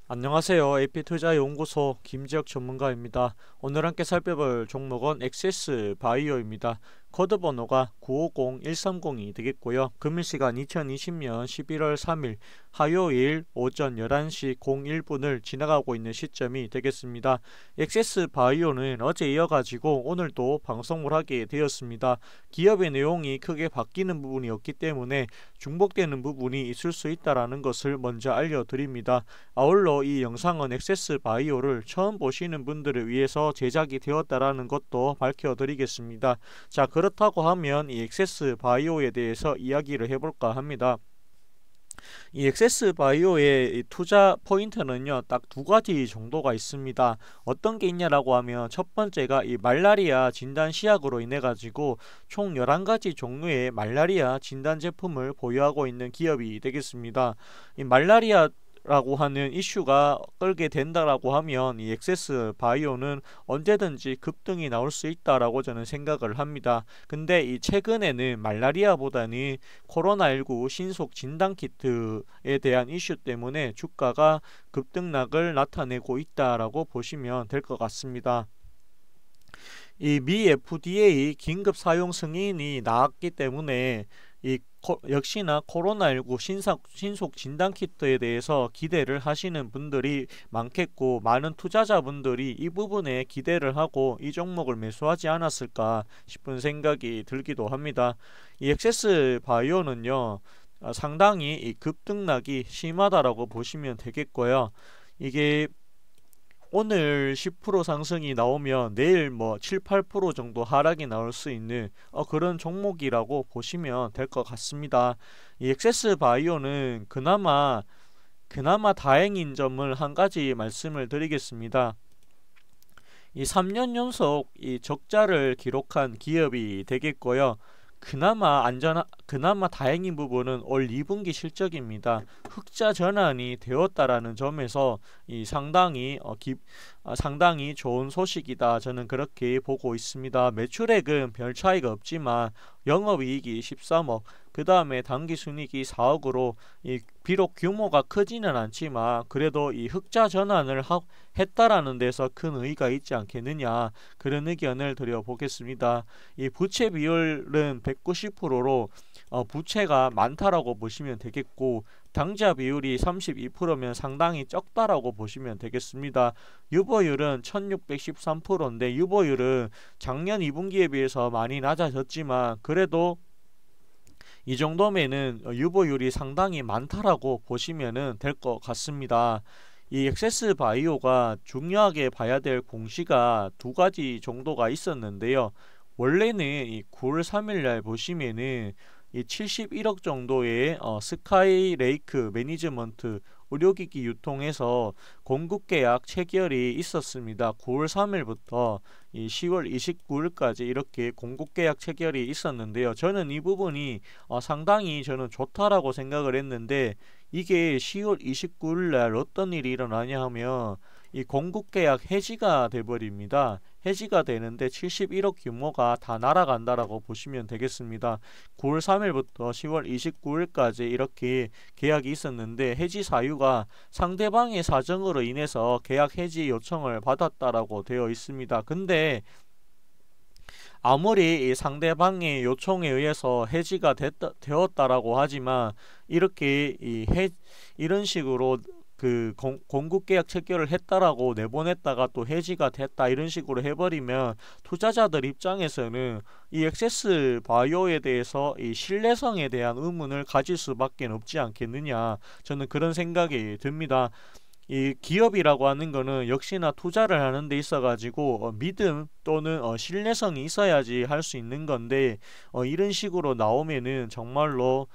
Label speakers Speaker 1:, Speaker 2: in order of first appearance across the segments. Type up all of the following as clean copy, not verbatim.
Speaker 1: 안녕하세요. AP투자연구소 김지혁 전문가입니다. 오늘 함께 살펴볼 종목은 엑세스 바이오입니다. 코드 번호가 950130이 되겠고요. 금일시간 2020년 11월 3일 화요일 오전 11시 01분을 지나가고 있는 시점이 되겠습니다. 엑세스 바이오는 어제 이어가지고 오늘도 방송을 하게 되었습니다. 기업의 내용이 크게 바뀌는 부분이 없기 때문에 중복되는 부분이 있을 수 있다는 것을 먼저 알려드립니다. 아울러 이 영상은 엑세스 바이오를 처음 보시는 분들을 위해서 제작이 되었다라는 것도 밝혀드리겠습니다. 자, 그렇다고 하면 이 엑세스 바이오에 대해서 이야기를 해볼까 합니다. 이 엑세스 바이오의 투자 포인트는요, 딱 두 가지 정도가 있습니다. 어떤 게 있냐라고 하면 첫 번째가 이 말라리아 진단 시약으로 인해 가지고 총 11가지 종류의 말라리아 진단 제품을 보유하고 있는 기업이 되겠습니다. 이 말라리아 라고 하는 이슈가 끌게 된다라고 하면 이 엑세스 바이오는 언제든지 급등이 나올 수 있다라고 저는 생각을 합니다. 근데 이 최근에는 말라리아보다는 코로나19 신속 진단 키트에 대한 이슈 때문에 주가가 급등락을 나타내고 있다라고 보시면 될 것 같습니다. 이 미 FDA 긴급 사용 승인이 나왔기 때문에 역시나 코로나19 신속 진단키트에 대해서 기대를 하시는 분들이 많겠고, 많은 투자자분들이 이 부분에 기대를 하고 이 종목을 매수하지 않았을까 싶은 생각이 들기도 합니다. 이 엑세스 바이오는요, 상당히 이 급등락이 심하다라고 보시면 되겠고요. 이게 오늘 10% 상승이 나오면 내일 뭐 7, 8% 정도 하락이 나올 수 있는 그런 종목이라고 보시면 될 것 같습니다. 이 엑세스 바이오는 그나마 다행인 점을 한 가지 말씀을 드리겠습니다. 이 3년 연속 이 적자를 기록한 기업이 되겠고요. 그나마 다행인 부분은 올 2분기 실적입니다. 흑자 전환이 되었다라는 점에서 상당히 좋은 소식이다, 저는 그렇게 보고 있습니다. 매출액은 별 차이가 없지만 영업이익이 13억, 그 다음에 당기순이익이 4억으로 비록 규모가 크지는 않지만 그래도 이 흑자 전환을 했다라는 데서 큰 의의가 있지 않겠느냐, 그런 의견을 드려보겠습니다. 이 부채 비율은 190%로 부채가 많다라고 보시면 되겠고, 당좌 비율이 32%면 상당히 적다라고 보시면 되겠습니다. 유보율은 1613%인데 유보율은 작년 2분기에 비해서 많이 낮아졌지만 그래도 이 정도면은 유보율이 상당히 많다라고 보시면 될 것 같습니다. 이 엑세스 바이오가 중요하게 봐야 될 공시가 두 가지 정도가 있었는데요. 원래는 이 9월 3일날 보시면은 이 71억 정도의 스카이레이크 매니지먼트 의료기기 유통에서 공급계약 체결이 있었습니다. 9월 3일부터 이 10월 29일까지 이렇게 공급계약 체결이 있었는데요. 저는 이 부분이 상당히 저는 좋다라고 생각을 했는데, 이게 10월 29일날 어떤 일이 일어나냐 하면 이 공급계약 해지가 돼버립니다. 해지가 되는데 71억 규모가 다 날아간다라고 보시면 되겠습니다. 9월 3일부터 10월 29일까지 이렇게 계약이 있었는데 해지 사유가 상대방의 사정으로 인해서 계약 해지 요청을 받았다라고 되어 있습니다. 근데 아무리 이 상대방의 요청에 의해서 해지가 되었다라고 하지만 이렇게 이런 식으로 공급계약 체결을 했다라고 내보냈다가 또 해지가 됐다 이런 식으로 해버리면 투자자들 입장에서는 이 엑세스 바이오에 대해서 이 신뢰성에 대한 의문을 가질 수밖에 없지 않겠느냐, 저는 그런 생각이 듭니다. 이 기업이라고 하는 거는 역시나 투자를 하는 데 있어 가지고 믿음 또는 신뢰성이 있어야지 할 수 있는 건데, 이런 식으로 나오면은 정말로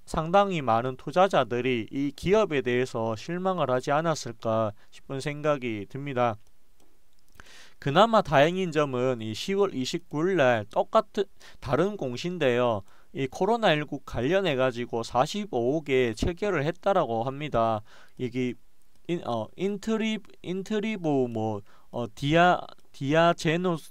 Speaker 1: 상당히 많은 투자자들이 이 기업에 대해서 실망을 하지 않았을까 싶은 생각이 듭니다. 그나마 다행인 점은 이 10월 29일날 다른 공시인데요. 이 코로나19 관련해 가지고 45억에 체결을 했다라고 합니다. 이게 인트리보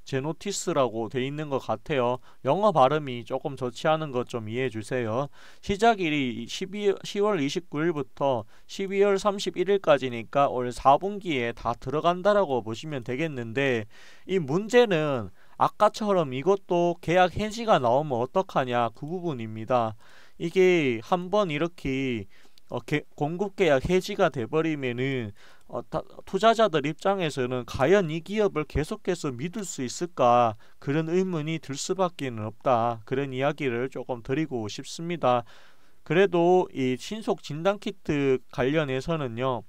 Speaker 1: 제노티스라고 돼 있는 것 같아요. 영어 발음이 조금 좋지 않은 것 좀 이해해 주세요. 시작일이 10월 29일부터 12월 31일까지니까 올 4분기에 다 들어간다라고 보시면 되겠는데, 이 문제는 아까처럼 이것도 계약 해지가 나오면 어떡하냐, 그 부분입니다. 이게 한번 이렇게 공급 계약 해지가 돼버리면은 투자자들 입장에서는 과연 이 기업을 계속해서 믿을 수 있을까, 그런 의문이 들 수밖에 없다, 그런 이야기를 조금 드리고 싶습니다. 그래도 이 신속 진단키트 관련해서는요,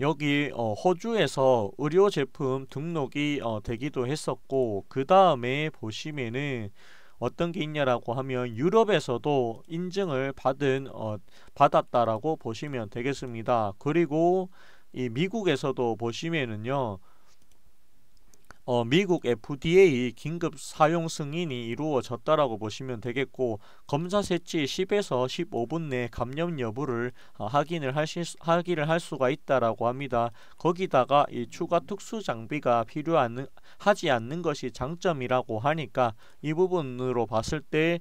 Speaker 1: 여기 호주에서 의료 제품 등록이 되기도 했었고, 그 다음에 보시면은 어떤 게 있냐라고 하면 유럽에서도 인증을 받았다라고 보시면 되겠습니다. 그리고 이 미국에서도 보시면은요, 미국 FDA 긴급 사용 승인이 이루어졌다라고 보시면 되겠고, 검사 채취 10에서 15분 내 감염 여부를 확인을 할 수가 있다라고 합니다. 거기다가 이 추가 특수 장비가 하지 않는 것이 장점이라고 하니까, 이 부분으로 봤을 때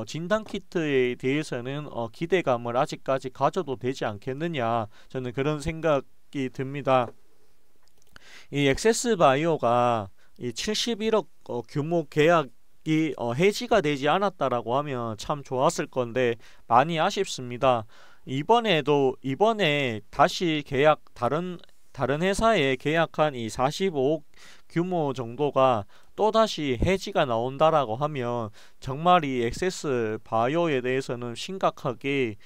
Speaker 1: 진단 키트에 대해서는 기대감을 아직까지 가져도 되지 않겠느냐, 저는 그런 생각이 듭니다. 이 엑세스 바이오가 이 71억 규모 계약이 해지가 되지 않았다라고 하면 참 좋았을 건데 많이 아쉽습니다. 이번에 다시 다른 회사에 계약한 이 45억 규모 정도가 또다시 해지가 나온다라고 하면, 정말 이 엑세스 바이오에 대해서는 심각하게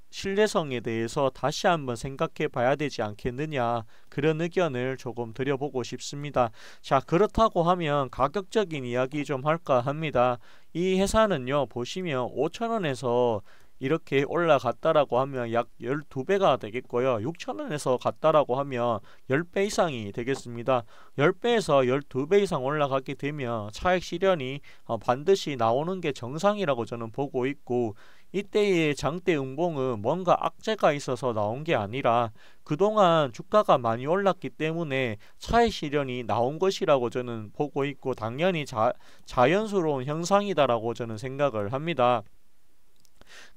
Speaker 1: 신뢰성에 대해서 다시 한번 생각해 봐야 되지 않겠느냐, 그런 의견을 조금 드려보고 싶습니다. 자, 그렇다고 하면 가격적인 이야기 좀 할까 합니다. 이 회사는요, 보시면 5,000원에서 이렇게 올라갔다라고 하면 약 12배가 되겠고요. 6,000원에서 갔다라고 하면 10배 이상이 되겠습니다. 10배에서 12배 이상 올라가게 되면 차익 실현이 반드시 나오는 게 정상이라고 저는 보고 있고, 이때의 장대 음봉은 뭔가 악재가 있어서 나온 게 아니라 그동안 주가가 많이 올랐기 때문에 차익 실현이 나온 것이라고 저는 보고 있고, 당연히 자연스러운 현상이다라고 저는 생각을 합니다.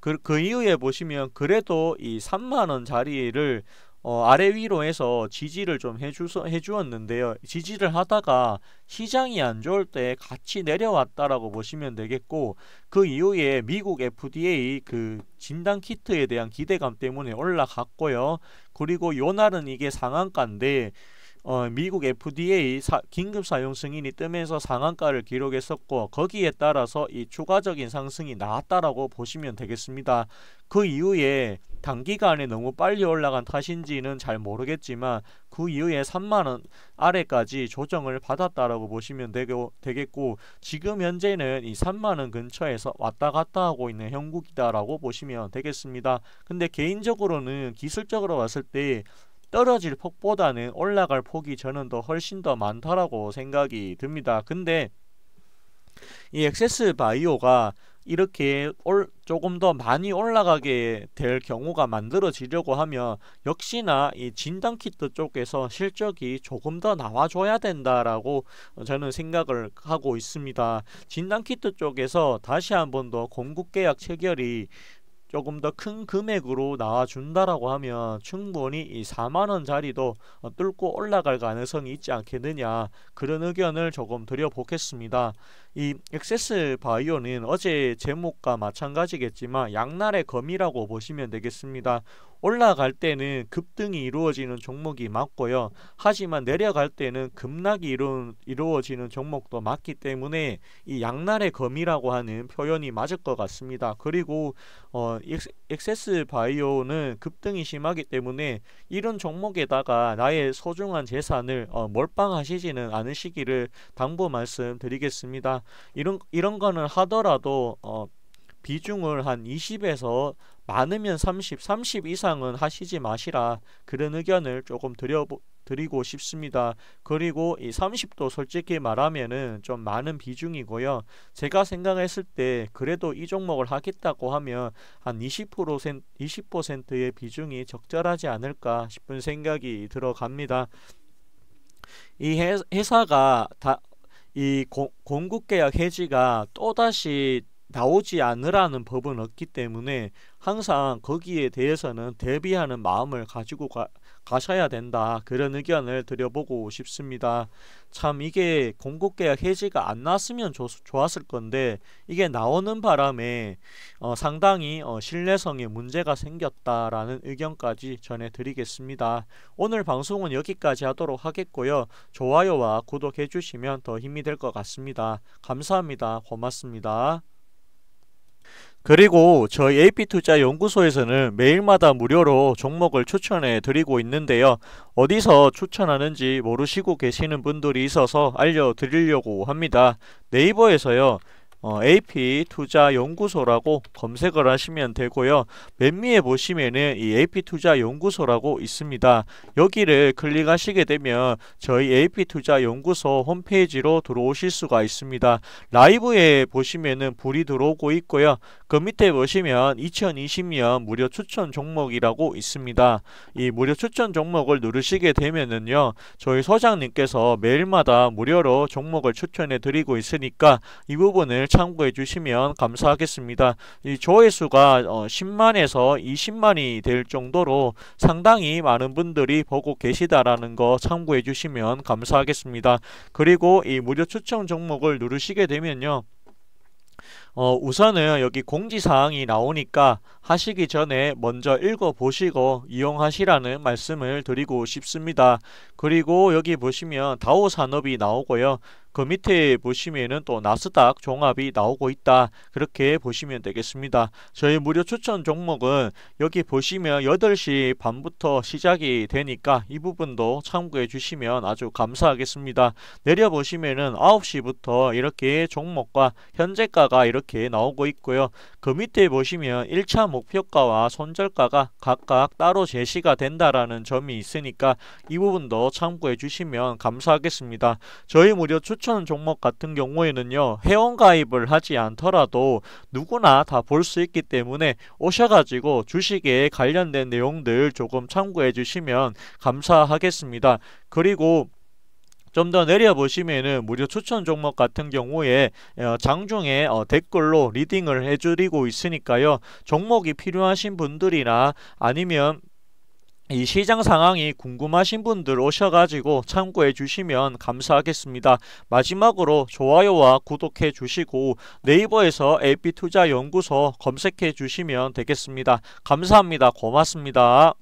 Speaker 1: 그 이후에 보시면 그래도 이 3만원 자리를 아래 위로 해서 지지를 좀 해주었는데요. 지지를 하다가 시장이 안 좋을 때 같이 내려왔다라고 보시면 되겠고, 그 이후에 미국 FDA 그 진단 키트에 대한 기대감 때문에 올라갔고요. 그리고 요 날은 이게 상한가인데, 미국 FDA 긴급 사용 승인이 뜨면서 상한가를 기록했었고, 거기에 따라서 이 추가적인 상승이 나왔다라고 보시면 되겠습니다. 그 이후에 단기간에 너무 빨리 올라간 탓인지는 잘 모르겠지만, 그 이후에 3만원 아래까지 조정을 받았다라고 보시면 되겠고, 지금 현재는 이 3만원 근처에서 왔다 갔다 하고 있는 형국이다라고 보시면 되겠습니다. 근데 개인적으로는 기술적으로 봤을 때 떨어질 폭보다는 올라갈 폭이 저는 훨씬 더 많다라고 생각이 듭니다. 근데 이 엑세스 바이오가 이렇게 조금 더 많이 올라가게 될 경우가 만들어지려고 하면 역시나 이 진단키트 쪽에서 실적이 조금 더 나와줘야 된다라고 저는 생각을 하고 있습니다. 진단키트 쪽에서 다시 한 번 더 공급계약 체결이 조금 더 큰 금액으로 나와준다라고 하면 충분히 이 4만원 자리도 뚫고 올라갈 가능성이 있지 않겠느냐, 그런 의견을 조금 드려보겠습니다. 이 엑세스 바이오는 어제 제목과 마찬가지겠지만 양날의 검이라고 보시면 되겠습니다. 올라갈 때는 급등이 이루어지는 종목이 맞고요. 하지만 내려갈 때는 급락이 이루어지는 종목도 맞기 때문에 이 양날의 검이라고 하는 표현이 맞을 것 같습니다. 그리고 엑세스 바이오는 급등이 심하기 때문에 이런 종목에다가 나의 소중한 재산을 몰빵하시지는 않으시기를 당부 말씀드리겠습니다. 이런 거는 하더라도 비중을 한 20에서 많으면 30 이상은 하시지 마시라, 그런 의견을 조금 드리고 싶습니다. 그리고 이 30도 솔직히 말하면은 좀 많은 비중이고요. 제가 생각했을 때 그래도 이 종목을 하겠다고 하면 한 20%의 비중이 적절하지 않을까 싶은 생각이 들어갑니다. 이 회사가 이 공급계약 해지가 또다시 나오지 않으라는 법은 없기 때문에 항상 거기에 대해서는 대비하는 마음을 가지고 가셔야 된다. 그런 의견을 드려보고 싶습니다. 참 이게 공급계약 해지가 안 나왔으면 좋았을 건데 이게 나오는 바람에 상당히 신뢰성에 문제가 생겼다라는 의견까지 전해드리겠습니다. 오늘 방송은 여기까지 하도록 하겠고요. 좋아요와 구독해 주시면 더 힘이 될 것 같습니다. 감사합니다. 고맙습니다. 그리고 저희 AP투자연구소에서는 매일마다 무료로 종목을 추천해 드리고 있는데요. 어디서 추천하는지 모르시고 계시는 분들이 있어서 알려드리려고 합니다. 네이버에서요. AP투자연구소라고 검색을 하시면 되고요. 맨 위에 보시면은 이 AP투자연구소라고 있습니다. 여기를 클릭하시게 되면 저희 AP투자연구소 홈페이지로 들어오실 수가 있습니다. 라이브에 보시면은 불이 들어오고 있고요. 그 밑에 보시면 2020년 무료 추천 종목이라고 있습니다. 이 무료 추천 종목을 누르시게 되면은요. 저희 소장님께서 매일마다 무료로 종목을 추천해 드리고 있으니까 이 부분을 참고해 주시면 감사하겠습니다. 이 조회수가 10만에서 20만이 될 정도로 상당히 많은 분들이 보고 계시다라는 거 참고해 주시면 감사하겠습니다. 그리고 이 무료 추천 종목을 누르시게 되면요. 우선은 여기 공지사항이 나오니까 하시기 전에 먼저 읽어보시고 이용하시라는 말씀을 드리고 싶습니다. 그리고 여기 보시면 다오산업이 나오고요. 그 밑에 보시면은 또 나스닥 종합이 나오고 있다. 그렇게 보시면 되겠습니다. 저희 무료 추천 종목은 여기 보시면 8시 반부터 시작이 되니까 이 부분도 참고해 주시면 아주 감사하겠습니다. 내려보시면은 9시부터 이렇게 종목과 현재가가 이렇게 나오고 있고요. 그 밑에 보시면 1차 목표가와 손절가가 각각 따로 제시가 된다라는 점이 있으니까 이 부분도 참고해 주시면 감사하겠습니다. 저희 무료 추천 종목 같은 경우에는요. 회원가입을 하지 않더라도 누구나 다 볼 수 있기 때문에 오셔가지고 주식에 관련된 내용들 조금 참고해 주시면 감사하겠습니다. 그리고 좀 더 내려보시면은 무료 추천 종목 같은 경우에 장중에 댓글로 리딩을 해드리고 있으니까요. 종목이 필요하신 분들이나 아니면 이 시장 상황이 궁금하신 분들 오셔가지고 참고해 주시면 감사하겠습니다. 마지막으로 좋아요와 구독해 주시고 네이버에서 AP투자연구소 검색해 주시면 되겠습니다. 감사합니다. 고맙습니다.